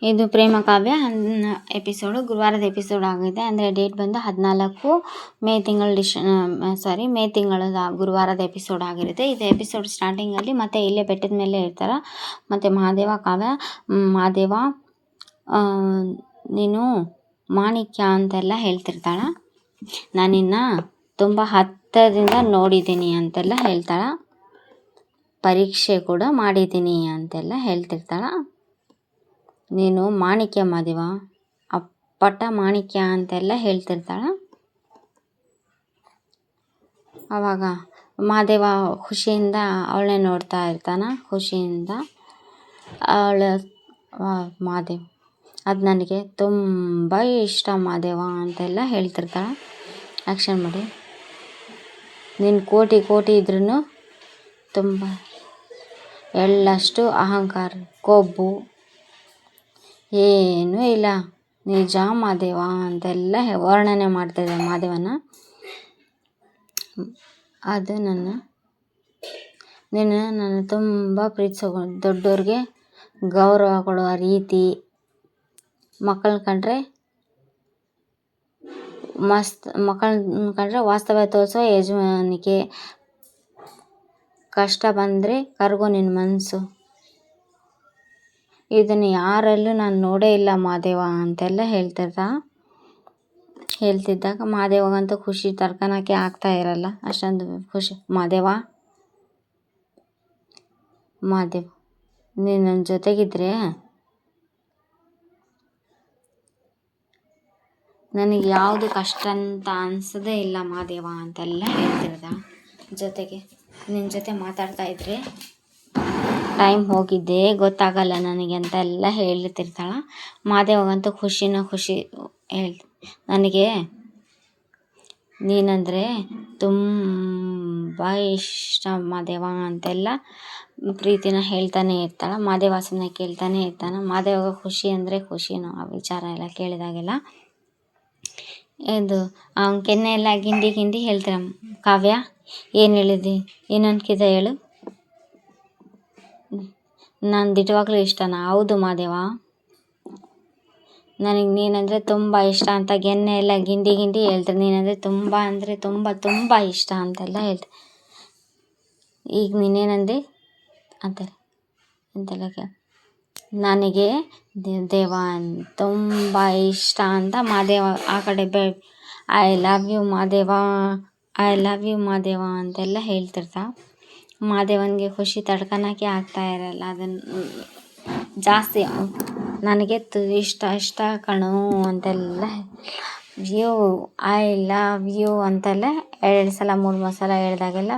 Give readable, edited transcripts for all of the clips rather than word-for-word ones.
ಇದು ಪ್ರೇಮ ಕಾವ್ಯ episode ಗುರುವಾರದ episode ಆಗಿದೆ. ಅಂದರೆ ಡೇಟ್ ಬಂದು 14 ಮೇ ತಿಂಗಳು ಮೇ ತಿಂಗಳ ಗುರುವಾರದ ಎಪಿಸೋಡ್ ಆಗಿರುತ್ತೆ. ಇದು ಎಪಿಸೋಡ್ ಸ್ಟಾರ್ಟಿಂಗಲ್ಲಿ ಮತ್ತೆ ಇಲ್ಲೇ ಬೆಟ್ಟದ ಮೇಲೆ ಇರ್ತಾರೆ. ಮತ್ತು ಮಹಾದೇವ ಕಾವ್ಯ ಮಹಾದೇವ ನೀನು ಮಾಣಿಕ್ಯ ಅಂತೆಲ್ಲ ಹೇಳ್ತಿರ್ತಾಳೆ. ನಾನಿನ್ನ ತುಂಬ ಹತ್ತಿರದಿಂದ ನೋಡಿದ್ದೀನಿ ಅಂತೆಲ್ಲ ಹೇಳ್ತಾಳೆ. ಪರೀಕ್ಷೆ ಕೂಡ ಮಾಡಿದ್ದೀನಿ ಅಂತೆಲ್ಲ ಹೇಳ್ತಿರ್ತಾಳೆ. ನೀನು ಮಾಣಿಕ್ಯ ಮಹಾದೇವ ಅಪ್ಪಟ ಮಾಣಿಕ್ಯ ಅಂತೆಲ್ಲ ಹೇಳ್ತಿರ್ತಾಳೆ. ಆವಾಗ ಮಹಾದೇವ ಖುಷಿಯಿಂದ ಅವಳನ್ನೇ ನೋಡ್ತಾ ಇರ್ತಾನೆ. ಖುಷಿಯಿಂದ ಮಹಾದೇವ್ ಅದು ನನಗೆ ತುಂಬ ಇಷ್ಟ ಮಹಾದೇವ ಅಂತೆಲ್ಲ ಹೇಳ್ತಿರ್ತಾಳೆ. ಆ್ಯಕ್ಷನ್ ಮಾಡಿ. ನೀನು ಕೋಟಿ ಇದ್ರೂ ತುಂಬ ಎಳ್ಳಷ್ಟು ಅಹಂಕಾರ, ಕೊಬ್ಬು ಏನೂ ಇಲ್ಲ, ನಿಜ ಮಹಾದೇವ ಅಂತೆಲ್ಲ ವರ್ಣನೆ ಮಾಡ್ತಿದ್ದೆ ಮಹಾದೇವನ. ಅದು ನನ್ನ ತುಂಬ ಪ್ರೀತಿಸೋ, ದೊಡ್ಡವ್ರಿಗೆ ಗೌರವ ಕೊಡುವ ರೀತಿ, ಮಕ್ಕಳನ್ನ ಕಂಡ್ರೆ ವಾಸ್ತವ ತೋರಿಸೋ ಯಜಮಾನಿಕೆ, ಕಷ್ಟ ಬಂದರೆ ಕರಗೋ ನಿನ್ನ ಮನಸ್ಸು, ಇದನ್ನು ಯಾರಲ್ಲೂ ನಾನು ನೋಡೇ ಇಲ್ಲ ಮಹಾದೇವ ಅಂತೆಲ್ಲ ಹೇಳ್ತಿದ್ದಾಗ ಮಹಾದೇವಗಂತೂ ಖುಷಿ ತಡ್ಕೊಳಕ್ಕೆ ಆಗ್ತಾ ಇರಲ್ಲ. ಅಷ್ಟೊಂದು ಖುಷಿ. ಮಹಾದೇವ ನೀನು ನನ್ನ ಜೊತೆಗಿದ್ರೆ ನನಗೆ ಯಾವುದು ಕಷ್ಟ ಅಂತ ಅನಿಸೋದೇ ಇಲ್ಲ ಮಹಾದೇವ ಅಂತೆಲ್ಲ ಹೇಳ್ತಿರ್ದ. ಜೊತೆಗೆ ನಿನ್ನ ಜೊತೆ ಮಾತಾಡ್ತಾ ಇದ್ರೆ ಟೈಮ್ ಹೋಗಿದ್ದೇ ಗೊತ್ತಾಗಲ್ಲ ನನಗೆ ಅಂತೆಲ್ಲ ಹೇಳ್ತಿರ್ತಾಳೆ. ಮಹಾದೇವಗಂತೂ ಖುಷಿ ನನಗೆ ನೀನಂದರೆ ತುಂಬ ಇಷ್ಟ ಮಹಾದೇವ ಅಂತೆಲ್ಲ ಪ್ರೀತಿನ ಹೇಳ್ತಾನೆ ಇರ್ತಾಳೆ. ಮಹಾದೇವ ಸುಮ್ಮನೆ ಕೇಳ್ತಾನೆ ಇರ್ತಾನೆ. ಮಹಾದೇವಾಗ ಖುಷಿ ಅಂದರೆ ಖುಷಿನೋ ಆ ವಿಚಾರ ಎಲ್ಲ ಕೇಳಿದಾಗೆಲ್ಲ. ಇದು ಅವ್ನ ಕೆನ್ನೆ ಎಲ್ಲ ಗಿಂಡಿ ಹೇಳ್ತಾರೆ. ಕಾವ್ಯ ಏನು ಹೇಳಿದ್ದಿ, ಏನು ಅನ್ಕಿದ ಹೇಳು, ನಾನು ದಿಟವಾಗ್ಲೂ ಇಷ್ಟನಾ? ಹೌದು ಮಹಾದೇವ, ನನಗೆ ನೀನಂದರೆ ತುಂಬ ಇಷ್ಟ ಅಂತ ಕೆನ್ನೆ ಎಲ್ಲ ಗಿಂಡಿ ಹೇಳ್ತಾರೆ. ನೀನಂದರೆ ತುಂಬ ಇಷ್ಟ ಅಂತೆಲ್ಲ ಹೇಳ್ತಾರೆ. ಈಗ ನೀನೇನಂದೆ ಅಂತಾರೆ ಅಂತೆಲ್ಲ ನನಗೆ ದೇವ ತುಂಬ ಇಷ್ಟ ಅಂತ ಮಹಾದೇವ ಆ ಕಡೆ ಐ ಲವ್ ಯು ಮಹಾದೇವ ಅಂತೆಲ್ಲ ಹೇಳ್ತಿರ್ತಾ. ಮಹಾದೇವನಿಗೆ ಖುಷಿ ತಡ್ಕೊಳಕ್ಕೆ ಆಗ್ತಾ ಇರಲ್ಲ. ಅದನ್ನು ಜಾಸ್ತಿ ನನಗೆ ಇಷ್ಟ ಕಣೋ ಅಂತೆಲ್ಲ ಐ ಲವ್ ಯು ಅಂತೆಲ್ಲ 2 ಸಲ 3 ಸಲ ಹೇಳಿದಾಗೆಲ್ಲ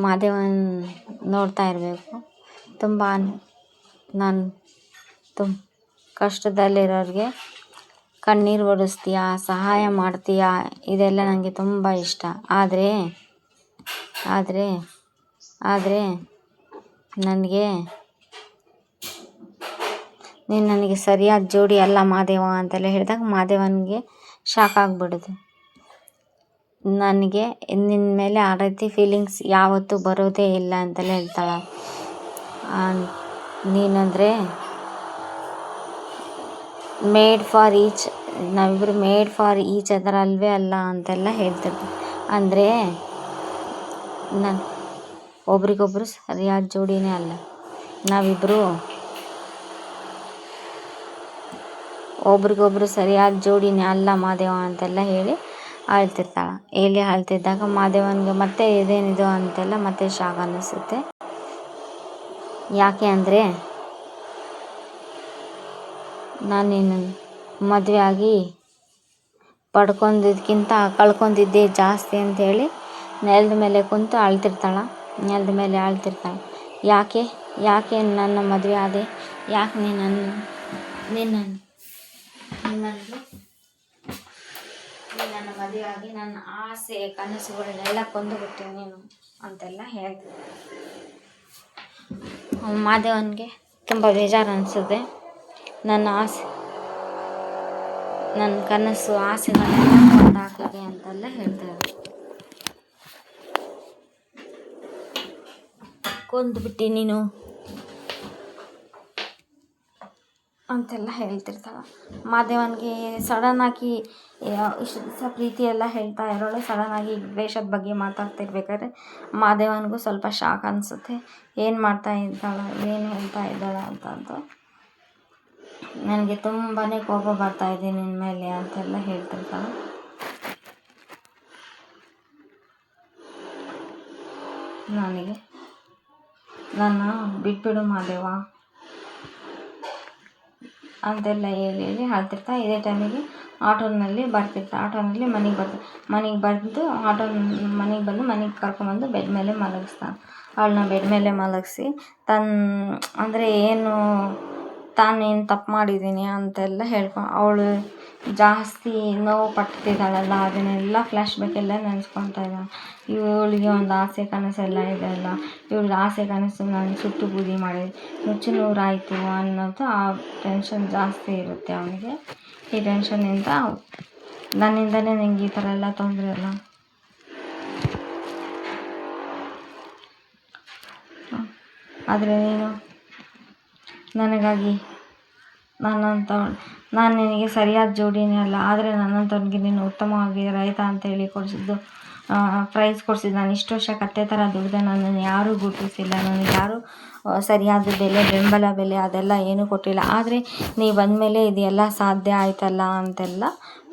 ಮಹಾದೇವನ ನೋಡ್ತಾ ಇರಬೇಕು. ತುಂಬ ನಾನು ಕಷ್ಟದಲ್ಲಿರೋರಿಗೆ ಕಣ್ಣೀರು ಒರೆಸ್ತೀಯ, ಸಹಾಯ ಮಾಡ್ತೀಯ, ಇದೆಲ್ಲ ನನಗೆ ತುಂಬ ಇಷ್ಟ. ಆದರೆ ನೀನು ನನಗೆ ಸರಿಯಾದ ಜೋಡಿ ಅಲ್ಲ ಮಹಾದೇವ ಅಂತೆಲ್ಲ ಹೇಳಿದಾಗ ಮಹಾದೇವನಿಗೆ ಶಾಕ್ ಆಗಿಬಿಡೋದು. ನನಗೆ ನಿನ್ನ ಮೇಲೆ ಆ ರೀತಿ ಫೀಲಿಂಗ್ಸ್ ಯಾವತ್ತೂ ಬರೋದೇ ಇಲ್ಲ ಅಂತೆಲ್ಲ ಹೇಳ್ತಾಳೆ. ನೀನಂದರೆ ನಾವಿಬ್ಬರು ಮೇಡ್ ಫಾರ್ ಈಚ್ ಅದರ್ ಅಲ್ವೇ ಅಲ್ಲ ಅಂತೆಲ್ಲ ಹೇಳ್ತಿರ್ತೀವಿ. ಅಂದರೆ ನಾನು ಒಬ್ರಿಗೊಬ್ರು ಸರಿಯಾದ ಜೋಡಿನೇ ಅಲ್ಲ, ನಾವಿಬ್ಬರು ಒಬ್ರಿಗೊಬ್ರು ಸರಿಯಾದ ಜೋಡಿನೇ ಅಲ್ಲ ಮಹಾದೇವ ಅಂತೆಲ್ಲ ಹೇಳಿ ಅಳ್ತಿದ್ದಾಗ ಮಹಾದೇವನಿಗೆ ಮತ್ತೆ ಇದೇನಿದು ಅಂತೆಲ್ಲ ಮತ್ತೆ ಶಾಕ್ ಅನ್ನಿಸುತ್ತೆ. ಯಾಕೆ ಅಂದರೆ ನಾನು ನಿನ್ನ ಮದುವೆ ಆಗಿ ಪಡ್ಕೊಂಡಿದ್ದಕ್ಕಿಂತ ಕಳ್ಕೊಂಡಿದ್ದೇ ಜಾಸ್ತಿ ಅಂಥೇಳಿ ನೆಲದ ಮೇಲೆ ಕುಂತು ಅಳ್ತಿರ್ತಾಳೆ. ಯಾಕೆ ನನ್ನ ಮದುವೆ ಆದೆ, ಯಾಕೆ ನಿನ್ನ ಮದುವೆ ಆಗಿ ನನ್ನ ಆಸೆ ಕನಸುಗಳನ್ನೆಲ್ಲ ಕೊಂದುಬಿಟ್ಟೆ ನೀನು ಅಂತೆಲ್ಲ ಹೇಳ್ತೀನಿ. ಮಹಾದೇವನಿಗೆ ತುಂಬ ಬೇಜಾರು ಅನಿಸುತ್ತೆ. ನನ್ನ ಕನಸು ಆಸೆಗಳೆಲ್ಲ ಕೊಂದಾಕಿದೆ ಅಂತೆಲ್ಲ ಹೇಳ್ತಾರೆ. ಕೊಂದುಬಿಟ್ಟೆ ನೀನು ಅಂತೆಲ್ಲ ಹೇಳ್ತಿರ್ತಾಳೆ. ಮಾದೇವನಿಗೆ ಸಡನ್ನಾಗಿ ಇಷ್ಟು ದಿವಸ ಪ್ರೀತಿ ಎಲ್ಲ ಹೇಳ್ತಾ ಇರೋಳು ಸಡನ್ನಾಗಿ ದ್ವೇಷದ ಬಗ್ಗೆ ಮಾತಾಡ್ತಿರ್ಬೇಕಾದ್ರೆ ಮಾದೇವನಿಗೂ ಸ್ವಲ್ಪ ಶಾಕ್ ಅನಿಸುತ್ತೆ. ಏನು ಮಾಡ್ತಾ ಇದ್ದಾಳ, ಏನು ಹೇಳ್ತಾ ಇದ್ದಾಳ ಅಂತ ನನಗೆ ತುಂಬಾ ಕೋಪ ಬರ್ತಾ ಇದೆ ನಿನ್ನ ಮೇಲೆ ಅಂತೆಲ್ಲ ಹೇಳ್ತಿರ್ತಾಳೆ. ನನ್ನ ಬಿಟ್ಬಿಡು ಮಾದೇವ ಅಂತೆಲ್ಲ ಹೇಳಿ ಹೇಳ್ತಿರ್ತಾ. ಇದೇ ಟೈಮಿಗೆ ಆಟೋನಲ್ಲಿ ಮನೆಗೆ ಬಂದು ಮನೆಗೆ ಕರ್ಕೊಂಬಂದು ಬೆಡ್ ಮೇಲೆ ಮಲಗಿಸ್ತಾನೆ. ಅವಳನ್ನ ಬೆಡ್ ಮೇಲೆ ಮಲಗಿಸಿ ತಾನೇನು ತಪ್ಪು ಮಾಡಿದ್ದೀನಿ ಅಂತೆಲ್ಲ ಅವಳು ಜಾಸ್ತಿ ನೋವು ಪಟ್ಟಿದ್ದಾಳಲ್ಲ ಅದನ್ನೆಲ್ಲ ಫ್ಲ್ಯಾಶ್ ಬ್ಯಾಕ್ ಎಲ್ಲ ನೆನೆಸ್ಕೊತಾ ಇದ್ದಾಳೆ. ಇವಳಿಗೆ ಒಂದು ಆಸೆ ಕನಸೆಲ್ಲ ಇದೆ ಅಲ್ಲ, ಇವಳಿಗೆ ಆಸೆ ಕನಸು ನಾನು ಸುಟ್ಟು ಬೂದಿ ಮಾಡಿದೆ, ನುಚ್ಚು ನೂರಾಯಿತು ಅನ್ನೋದು ಆ ಟೆನ್ಷನ್ ಜಾಸ್ತಿ ಇರುತ್ತೆ ಅವನಿಗೆ. ಈ ಟೆನ್ಷನ್ನಿಂದ ನನ್ನಿಂದನೇ ನಿಂಗೆ ಈ ಥರ ಎಲ್ಲ ತೊಂದರೆ ಅಲ್ಲ, ಆದರೆ ನೀನು ನನಗಾಗಿ ನಾನು ನಿನಗೆ ಸರಿಯಾದ ಜೋಡಿನೇ ಅಲ್ಲ, ಆದರೆ ನನ್ನಂಥವ್ನಿಗೆ ನೀನು ಉತ್ತಮವಾಗಿ ರೈತ ಅಂತೇಳಿ ಪ್ರೈಸ್ ಕೊಡಿಸಿದ್ದು. ನಾನು ಇಷ್ಟು ವರ್ಷ ಕತ್ತೆ ಥರ ದುಡ್ದೆ ನನ್ನನ್ನು ಯಾರೂ ಗುರುತಿಸಿಲ್ಲ, ನನಗೆ ಯಾರೂ ಸರಿಯಾದ ಬೆಲೆ ಅದೆಲ್ಲ ಏನೂ ಕೊಟ್ಟಿಲ್ಲ. ಆದರೆ ನೀವು ಬಂದಮೇಲೆ ಇದೆಲ್ಲ ಸಾಧ್ಯ ಆಯ್ತಲ್ಲ ಅಂತೆಲ್ಲ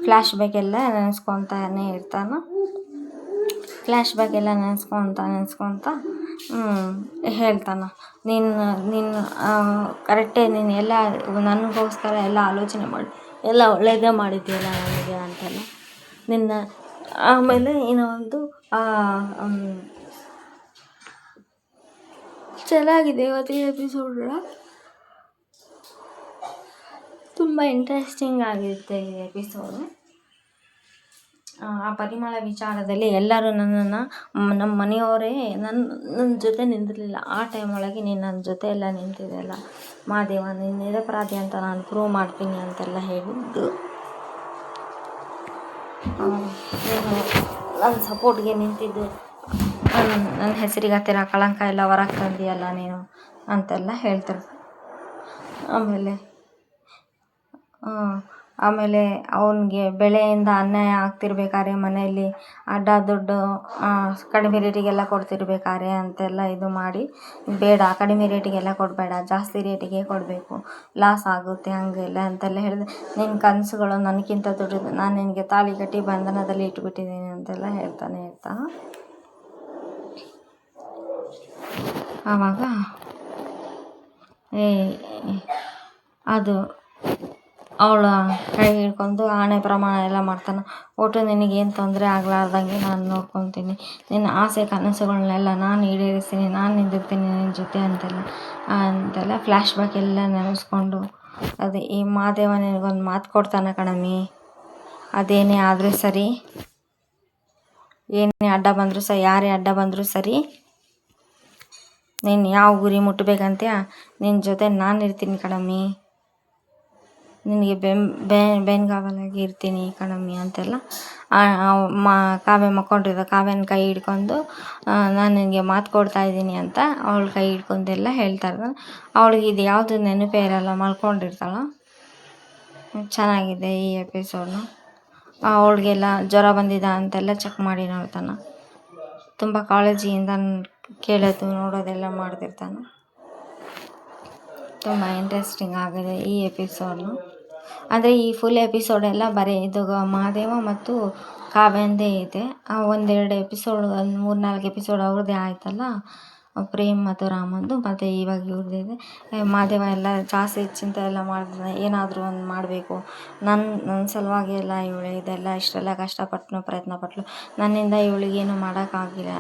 ಫ್ಲ್ಯಾಶ್ ಬ್ಯಾಕ್ ಎಲ್ಲ ನೆನೆಸ್ಕೊತಾನೆ ಇರ್ತಾನೆ. ಫ್ಲ್ಯಾಶ್ ಬ್ಯಾಕ್ ಎಲ್ಲ ನೆನೆಸ್ಕೊತ ಹೇಳ್ತಾನೆ, ನೀನು ಕರೆಕ್ಟೇ, ನೀನು ಎಲ್ಲ ನನಗೋಸ್ಕರ ಎಲ್ಲ ಆಲೋಚನೆ ಮಾಡಿ ಎಲ್ಲ ಒಳ್ಳೆಯದೇ ಮಾಡಿದ್ದೀಯಲ್ಲ ನನಗೆ ಅಂತೆಲ್ಲ ಆಮೇಲೆ ಇನ್ನೊಂದು ಚೆನ್ನಾಗಿದೆ ಇವತ್ತಿನ ಎಪಿಸೋಡ್, ತುಂಬ ಇಂಟ್ರೆಸ್ಟಿಂಗ್ ಆಗಿರುತ್ತೆ ಈ ಎಪಿಸೋಡು. ಆ ಪರಿಮಳ ವಿಚಾರದಲ್ಲಿ ಎಲ್ಲರೂ ನಮ್ಮ ಮನೆಯವರೇ ನನ್ನ ಜೊತೆ ನಿಂತಿರಲಿಲ್ಲ. ಆ ಟೈಮ್ ಒಳಗೆ ನೀನು ನನ್ನ ಜೊತೆ ಎಲ್ಲ ನಿಂತಿದೆಯಲ್ಲ ಮಾದೇವ, ನೀನು ನಿರಪರಾಧಿ ಅಂತ ನಾನು ಪ್ರೂವ್ ಮಾಡ್ತೀನಿ ಅಂತೆಲ್ಲ ಹೇಳಿದ್ದು. ನನ್ನ ಸಪೋರ್ಟ್ಗೆ ನಿಂತಿದ್ದು, ನನ್ನ ಹೆಸರಿಗೆ ಹತ್ತಿರ ಕಳಂಕ ಎಲ್ಲ ಹೊರಗೆ ತಂದಿಯಲ್ಲ ನೀನು ಅಂತೆಲ್ಲ ಹೇಳ್ತಾರೆ. ಆಮೇಲೆ ಅವನಿಗೆ ಬೆಳೆಯಿಂದ ಅನ್ಯಾಯ ಆಗ್ತಿರ್ಬೇಕಾದ್ರೆ ಮನೆಯಲ್ಲಿ ಅಡ್ಡ ದುಡ್ಡು ಕಡಿಮೆ ರೇಟಿಗೆಲ್ಲ ಕೊಡ್ತಿರ್ಬೇಕಾದ್ರೆ ಅಂತೆಲ್ಲ ಇದು ಮಾಡಿ, ಬೇಡ ಕಡಿಮೆ ರೇಟಿಗೆಲ್ಲ ಕೊಡಬೇಡ, ಜಾಸ್ತಿ ರೇಟಿಗೆ ಕೊಡಬೇಕು, ಲಾಸ್ ಆಗುತ್ತೆ ಹಾಗೆಲ್ಲ ಅಂತೆಲ್ಲ ಹೇಳಿದೆ. ನಿನ್ನ ಕನಸುಗಳು ನನಗಿಂತ ದೊಡ್ಡದು, ನಾನು ನಿನಗೆ ತಾಳಿ ಕಟ್ಟಿ ಬಂಧನದಲ್ಲಿ ಇಟ್ಬಿಟ್ಟಿದ್ದೀನಿ ಅಂತೆಲ್ಲ ಹೇಳ್ತಾನೆ ಇರ್ತಾನೆ. ಆವಾಗ ಅದು ಅವಳ ಕೈ ಹಿಡ್ಕೊಂಡು ಆಣೆ ಪ್ರಮಾಣ ಎಲ್ಲ ಮಾಡ್ತಾನೆ. ಒಟ್ಟು ನಿನಗೇನು ತೊಂದರೆ ಆಗಲಾರ್ದಂಗೆ ನಾನು ನೋಡ್ಕೊತೀನಿ, ನಿನ್ನ ಆಸೆ ಕನಸುಗಳನ್ನೆಲ್ಲ ನಾನು ಈಡೇರಿಸ್ತೀನಿ, ನಾನು ನಿಂದಿರ್ತೀನಿ ನಿನ್ನ ಜೊತೆ ಅಂತೆಲ್ಲ ಫ್ಲ್ಯಾಶ್ ಬ್ಯಾಕ್ ಎಲ್ಲ ನೆನೆಸ್ಕೊಂಡು ಅದು ಈ ಮಾದೇವ ನಿನಗೊಂದು ಮಾತು ಕೊಡ್ತಾನೆ ಕಣಮ್ಮಿ, ಅದೇನೇ ಆದರೂ ಸರಿ, ಏನೇ ಅಡ್ಡ ಬಂದರೂ ಸರಿ, ಯಾರೇ ಅಡ್ಡ ಬಂದರೂ ಸರಿ, ನೀನು ಯಾವ ಗುರಿ ಮುಟ್ಟಬೇಕಂತ ನಿನ್ನ ಜೊತೆ ನಾನು ಇರ್ತೀನಿ ಕಣಮ್ಮಿ, ನಿನಗೆ ಬೆನ್ಗಾವಲಾಗಿ ಇರ್ತೀನಿ ಕಣಮ್ಮಿ ಅಂತೆಲ್ಲ ಕಾವ್ಯ ಕಾವ್ಯನ ಕೈ ಹಿಡ್ಕೊಂಡು ನಾನು ನಿನಗೆ ಮಾತು ಕೊಡ್ತಾ ಇದ್ದೀನಿ ಅಂತ ಅವಳ ಕೈ ಹಿಡ್ಕೊಂಡೆಲ್ಲ ಹೇಳ್ತಾ ಇರ್ತಾನೆ. ಅವಳಿಗೆ ಇದು ಯಾವುದು ನೆನಪೇ ಇರಲ್ಲ, ಮಲ್ಕೊಂಡಿರ್ತಾಳೆ. ಚೆನ್ನಾಗಿದೆ ಈ ಎಪಿಸೋಡ್ನು. ಅವಳಿಗೆಲ್ಲ ಜ್ವರ ಬಂದಿದೆ ಅಂತೆಲ್ಲ ಚೆಕ್ ಮಾಡಿ ನೋಡ್ತಾನೆ. ತುಂಬ ಕಾಳಜಿಯಿಂದ ಕೇಳೋದು ನೋಡೋದೆಲ್ಲ ಮಾಡ್ತಿರ್ತಾನೆ. ತುಂಬ ಇಂಟ್ರೆಸ್ಟಿಂಗ್ ಆಗಿದೆ ಈ ಎಪಿಸೋಡ್ನು. ಅಂದರೆ ಈ ಫುಲ್ ಎಪಿಸೋಡೆಲ್ಲ ಬರೀ ಇದು ಮಹಾದೇವ ಮತ್ತು ಕಾವ್ಯಂದೇ ಇದೆ. ಒಂದೆರಡು ಎಪಿಸೋಡ್, ಒಂದು 3-4 ಎಪಿಸೋಡ್ ಅವ್ರದ್ದೇ ಆಯ್ತಲ್ಲ, ಪ್ರೇಮ್ ಮತ್ತು ರಾಮಂದು, ಮತ್ತು ಇವಾಗ ಇವ್ರದ್ದೇ ಇದೆ. ಮಹಾದೇವ ಎಲ್ಲ ಜಾಸ್ತಿ ಚಿಂತೆ ಎಲ್ಲ ಮಾಡಿದ್ರೆ ಏನಾದರೂ ಒಂದು ಮಾಡಬೇಕು, ನನ್ನ ಸಲುವಾಗಿ ಎಲ್ಲ ಇವಳು ಇದೆಲ್ಲ ಇಷ್ಟೆಲ್ಲ ಪ್ರಯತ್ನ ಪಟ್ಟಳು, ನನ್ನಿಂದ ಇವಳಿಗೇನು ಮಾಡೋಕ್ಕಾಗಿಲ್ಲ,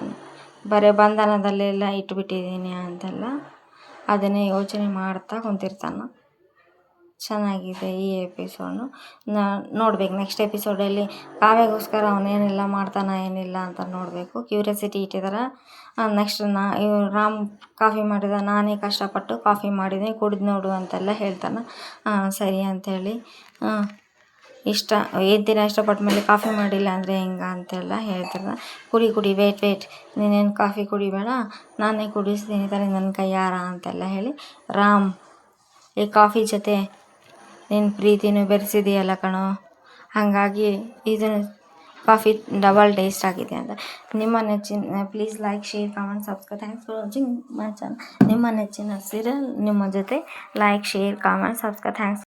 ಬರೀ ಬಂಧನದಲ್ಲೆಲ್ಲ ಇಟ್ಬಿಟ್ಟಿದ್ದೀನಿ ಅಂತೆಲ್ಲ ಅದನ್ನೇ ಯೋಚನೆ ಮಾಡ್ತಾ ಕುಂತಿರ್ತಾನೆ. ಚೆನ್ನಾಗಿದೆ ಈ ಎಪಿಸೋಡು. ನೋಡ್ಬೇಕು ನೆಕ್ಸ್ಟ್ ಎಪಿಸೋಡಲ್ಲಿ ಕಾವ್ಯಗೋಸ್ಕರ ಅವನೇನೆಲ್ಲ ಮಾಡ್ತಾನೆ ಏನಿಲ್ಲ ಅಂತ ನೋಡಬೇಕು, ಕ್ಯೂರಿಯಾಸಿಟಿ ಇಟ್ಟಿದ್ದಾರೆ. ನೆಕ್ಸ್ಟ್ ರಾಮ್ ಕಾಫಿ ಮಾಡಿದ, ನಾನೇ ಕಷ್ಟಪಟ್ಟು ಕಾಫಿ ಮಾಡಿದ್ದೀನಿ, ಕುಡಿದು ನೋಡು ಅಂತೆಲ್ಲ ಹೇಳ್ತಾನೆ. ಸರಿ ಅಂಥೇಳಿ ದಿನ ಇಷ್ಟಪಟ್ಟ ಮೇಲೆ ಕಾಫಿ ಮಾಡಿಲ್ಲ ಅಂದರೆ ಹೆಂಗೆ ಅಂತೆಲ್ಲ ಹೇಳ್ತಾರೆ. ಕುಡಿ ವೇಟ್ ನೀನೇನು ಕಾಫಿ ಕುಡಿಬೇಡ, ನಾನೇ ಕುಡಿಸ್ತೀನಿ ತಾನೆ ನನ್ನ ಕೈಯಾರ ಅಂತೆಲ್ಲ ಹೇಳಿ ರಾಮ್ ಈ ಕಾಫಿ ಜೊತೆ ನಿನ್ನ ಪ್ರೀತಿನೂ ಬೆರೆಸಿದೆಯಲ್ಲ ಕಣೋ, ಹಾಗಾಗಿ ಇದು ಕಾಫಿ ಡಬಲ್ ಟೇಸ್ಟ್ ಆಗಿದೆ ಅಂತ. ನಿಮ್ಮ ನೆಚ್ಚಿನ please like, share, comment, subscribe. Thanks for watching my channel. ನಿಮ್ಮ ನೆಚ್ಚಿನ ಸೀರಿಯಲ್ ನಿಮ್ಮ ಜೊತೆ. Like, share, comment, subscribe. Thanks.